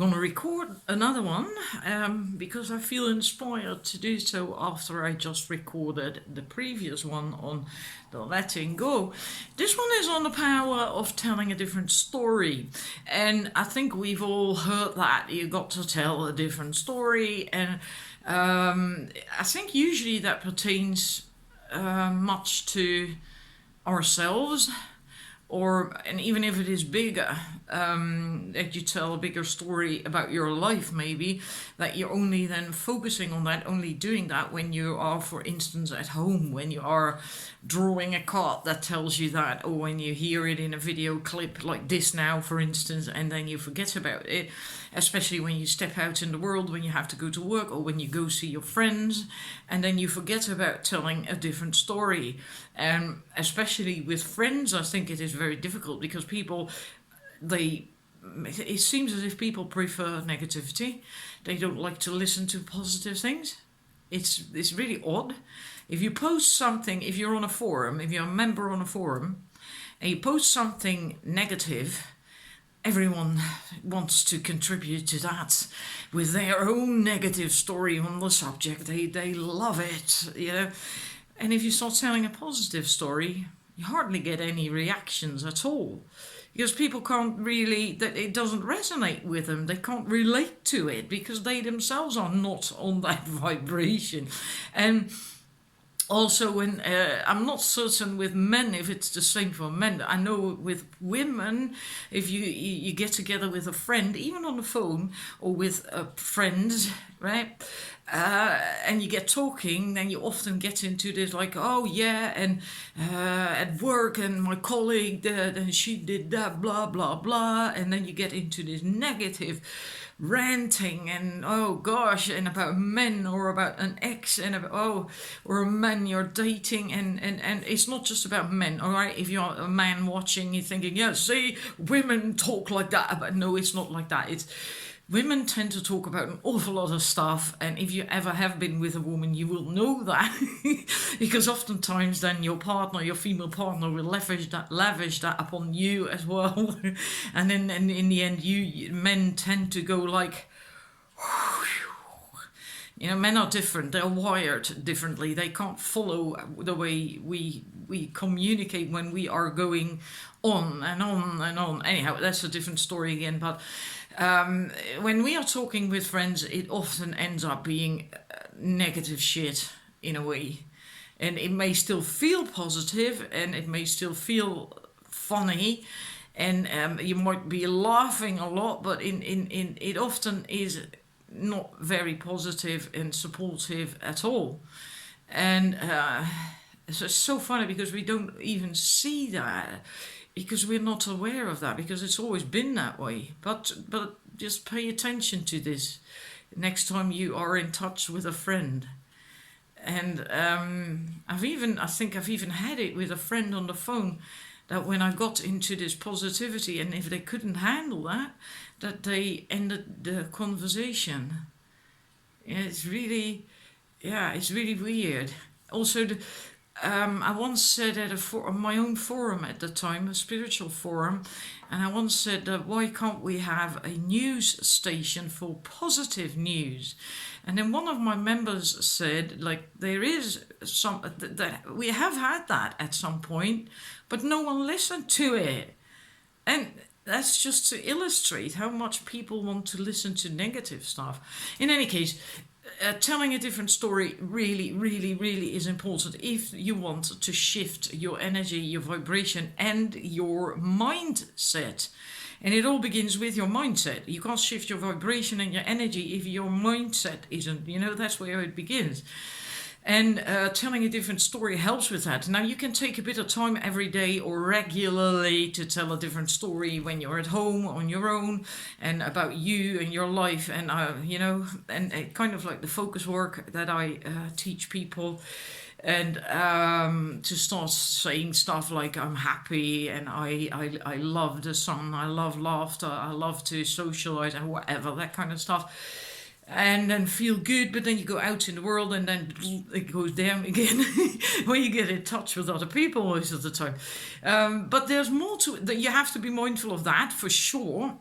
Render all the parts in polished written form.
gonna record another one because I feel inspired to do so after I just recorded the previous one on the letting go. This one is on the power of telling a different story, and I think we've all heard that you got to tell a different story, and I think usually that pertains much to ourselves, or and even if it is bigger, that you tell a bigger story about your life, maybe that you're only then focusing on that, only doing that when you are, for instance, at home, when you are drawing a card that tells you that, or when you hear it in a video clip like this now, for instance, and then you forget about it, especially when you step out in the world, when you have to go to work, or when you go see your friends, and then you forget about telling a different story. And especially with friends, I think it is very difficult because it seems as if people prefer negativity. They don't like to listen to positive things. It's really odd. If you post something, if you're on a forum, if you're a member on a forum, and you post something negative, everyone wants to contribute to that with their own negative story on the subject. They love it, you know. And if you start telling a positive story, you hardly get any reactions at all. Because people can't really, that it doesn't resonate with them. They can't relate to it because they themselves are not on that vibration. And also, when I'm not certain with men if it's the same for men. I know with women, if you get together with a friend, even on the phone, or with friends, right? And you get talking, then you often get into this like, oh yeah, and at work, and my colleague, and she did that, blah blah blah, and then you get into this negative ranting, and oh gosh, and about men, or about an ex, and about, or a man you're dating, and it's not just about men, all right? If you're a man watching, you're thinking, yeah, see, women talk like that, but no, it's not like that. It's women tend to talk about an awful lot of stuff, and if you ever have been with a woman, you will know that because oftentimes then your partner, your female partner, will lavish that upon you as well, and then in the end, men tend to go like. You know, men are different. They're wired differently. They can't follow the way we communicate when we are going on and on and on. Anyhow, that's a different story again. But when we are talking with friends, it often ends up being negative shit in a way. And it may still feel positive, and it may still feel funny, and you might be laughing a lot, but in it often is not very positive and supportive at all. And it's so funny because we don't even see that, because we're not aware of that, because it's always been that way. But just pay attention to this next time you are in touch with a friend. And I think I've even had it with a friend on the phone, that when I got into this positivity, and if they couldn't handle that they ended the conversation. It's really weird. Also, I once said at my own forum at the time, a spiritual forum, and I once said that why can't we have a news station for positive news? And then one of my members said, like, there is some that we have had that at some point, but no one listened to it. And that's just to illustrate how much people want to listen to negative stuff. In any case, telling a different story really, really, really is important if you want to shift your energy, your vibration, and your mindset. And it all begins with your mindset. You can't shift your vibration and your energy if your mindset isn't. You know, that's where it begins. And telling a different story helps with that. Now, you can take a bit of time every day or regularly to tell a different story when you're at home on your own, and about you and your life, and and kind of like the focus work that I teach people. And to start saying stuff like I'm happy, and I love the sun, I love laughter, I love to socialize, and whatever, that kind of stuff. And then feel good, but then you go out in the world and then it goes down again when you get in touch with other people most of the time. But there's more to it. You have to be mindful of that for sure.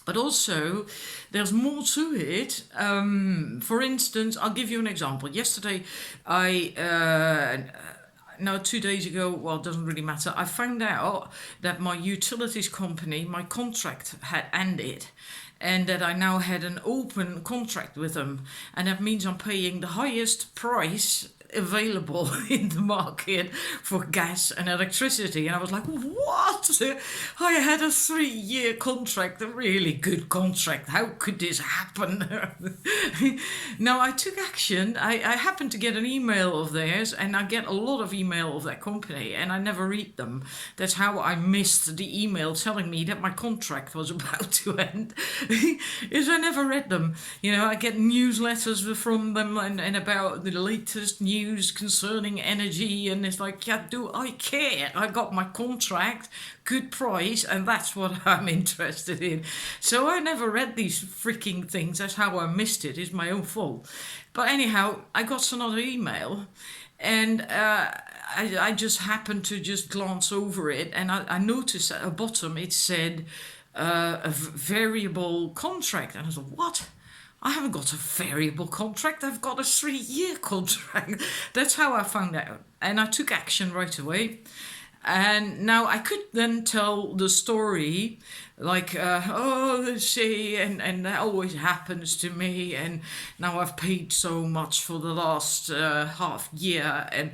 But also, there's more to it. For instance, I'll give you an example. Yesterday, I no, 2 days ago, well, it doesn't really matter. I found out that my utilities company, my contract had ended, and that I now had an open contract with them, and that means I'm paying the highest price available in the market for gas and electricity. And I was like, what? I had a 3-year contract, a really good contract. How could this happen? Now I took action. I happened to get an email of theirs, and I get a lot of email of that company, and I never read them. That's how I missed the email telling me that my contract was about to end, is I never read them. I get newsletters from them and about the latest news concerning energy, and it's like, yeah, do I care? I got my contract, good price, and that's what I'm interested in. So I never read these freaking things. That's how I missed it. It's my own fault. But anyhow, I got another email, and I just happened to just glance over it, and I noticed at the bottom it said a variable contract, and I was like, what? I haven't got a variable contract, I've got a 3-year contract. That's how I found out. And I took action right away. And now I could then tell the story like, see, and that always happens to me, and now I've paid so much for the last half year, and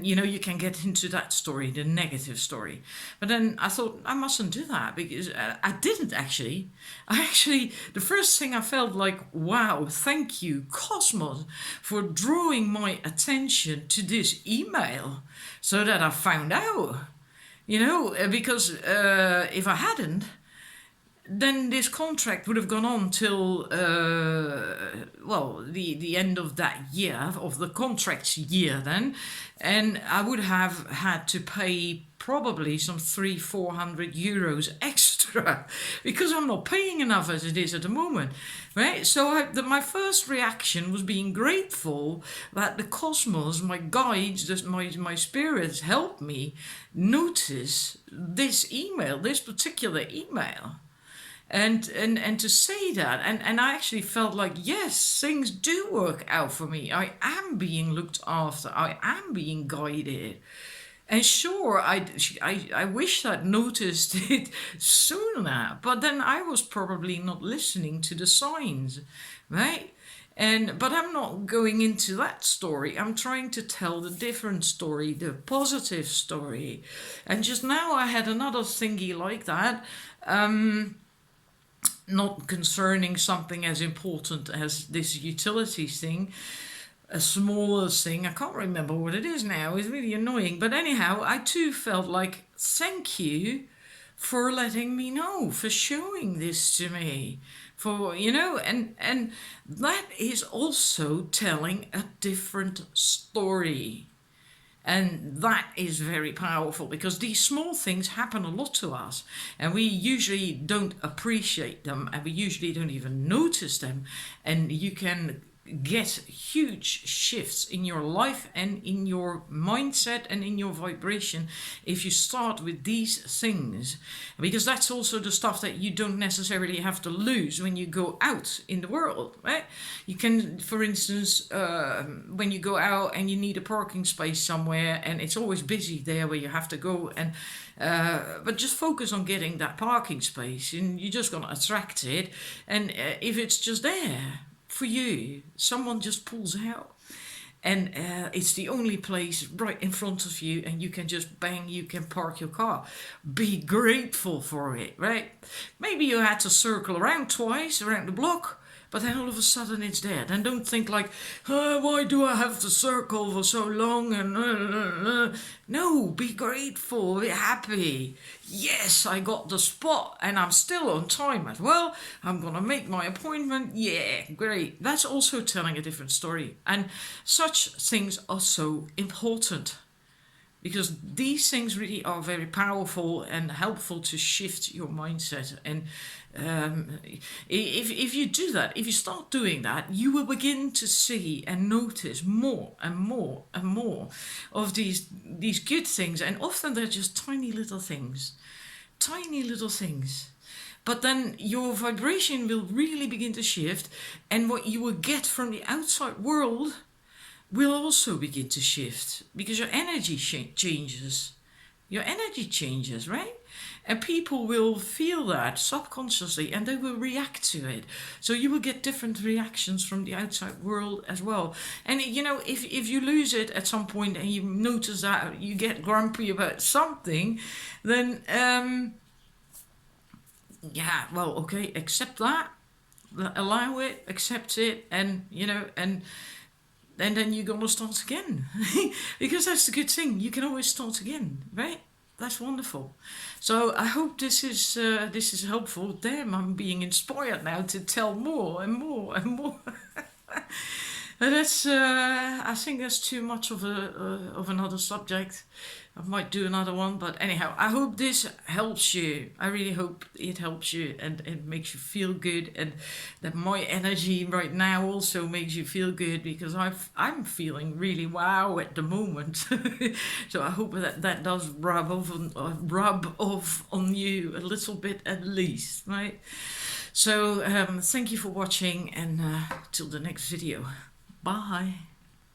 you can get into that story, the negative story. But then I thought I mustn't do that, because I didn't actually. The first thing I felt like, wow, thank you, Cosmos, for drawing my attention to this email so that I found out. Because if I hadn't, then this contract would have gone on till, the end of that year, of the contract's year then, and I would have had to pay probably some 300-400 euros extra, because I'm not paying enough as it is at the moment, right? So my first reaction was being grateful that the cosmos, my guides, my spirits helped me notice this email, this particular email. And to say that, and I actually felt like, yes, things do work out for me. I am being looked after. I am being guided. And sure, I wish I'd noticed it sooner, but then I was probably not listening to the signs, right? But I'm not going into that story. I'm trying to tell the different story, the positive story. And just now I had another thingy like that. Not concerning something as important as this utilities thing, a smaller thing. I can't remember what it is now. It's really annoying. But anyhow, I too felt like, thank you for letting me know, for showing this to me. And that is also telling a different story. And that is very powerful, because these small things happen a lot to us, and we usually don't appreciate them, and we usually don't even notice them. And you can get huge shifts in your life and in your mindset and in your vibration if you start with these things, because that's also the stuff that you don't necessarily have to lose when you go out in the world, right? You can, for instance, when you go out and you need a parking space somewhere, and it's always busy there where you have to go, and but just focus on getting that parking space, and you're just going to attract it. And if it's just there for you, someone just pulls out, and it's the only place right in front of you, and you can just you can park your car. Be grateful for it, right? Maybe you had to circle around twice around the block, but then all of a sudden it's there. Then don't think like, why do I have to circle for so long? And no, be grateful, be happy. Yes, I got the spot, and I'm still on time as well. I'm gonna make my appointment. Yeah, great. That's also telling a different story. And such things are so important, because these things really are very powerful and helpful to shift your mindset. And if you do that, if you start doing that, you will begin to see and notice more and more and more of these good things. And often they're just tiny little things, but then your vibration will really begin to shift, and what you will get from the outside world will also begin to shift because your energy changes. Your energy changes, right? And people will feel that subconsciously and they will react to it. So you will get different reactions from the outside world as well. And you know, if you lose it at some point and you notice that you get grumpy about something, then yeah, well, okay, accept that, allow it, accept it, and you know, and then you're gonna start again. Because that's the good thing, you can always start again, right? That's wonderful. So I hope this is helpful. Damn, I'm being inspired now to tell more and more and more. And that's I think that's too much of another subject. I might do another one, but anyhow, I hope this helps you. I really hope it helps you and it makes you feel good, and that my energy right now also makes you feel good, because I'm feeling really wow at the moment. So I hope that does rub off on you a little bit at least, right? So thank you for watching, and till the next video. Bye.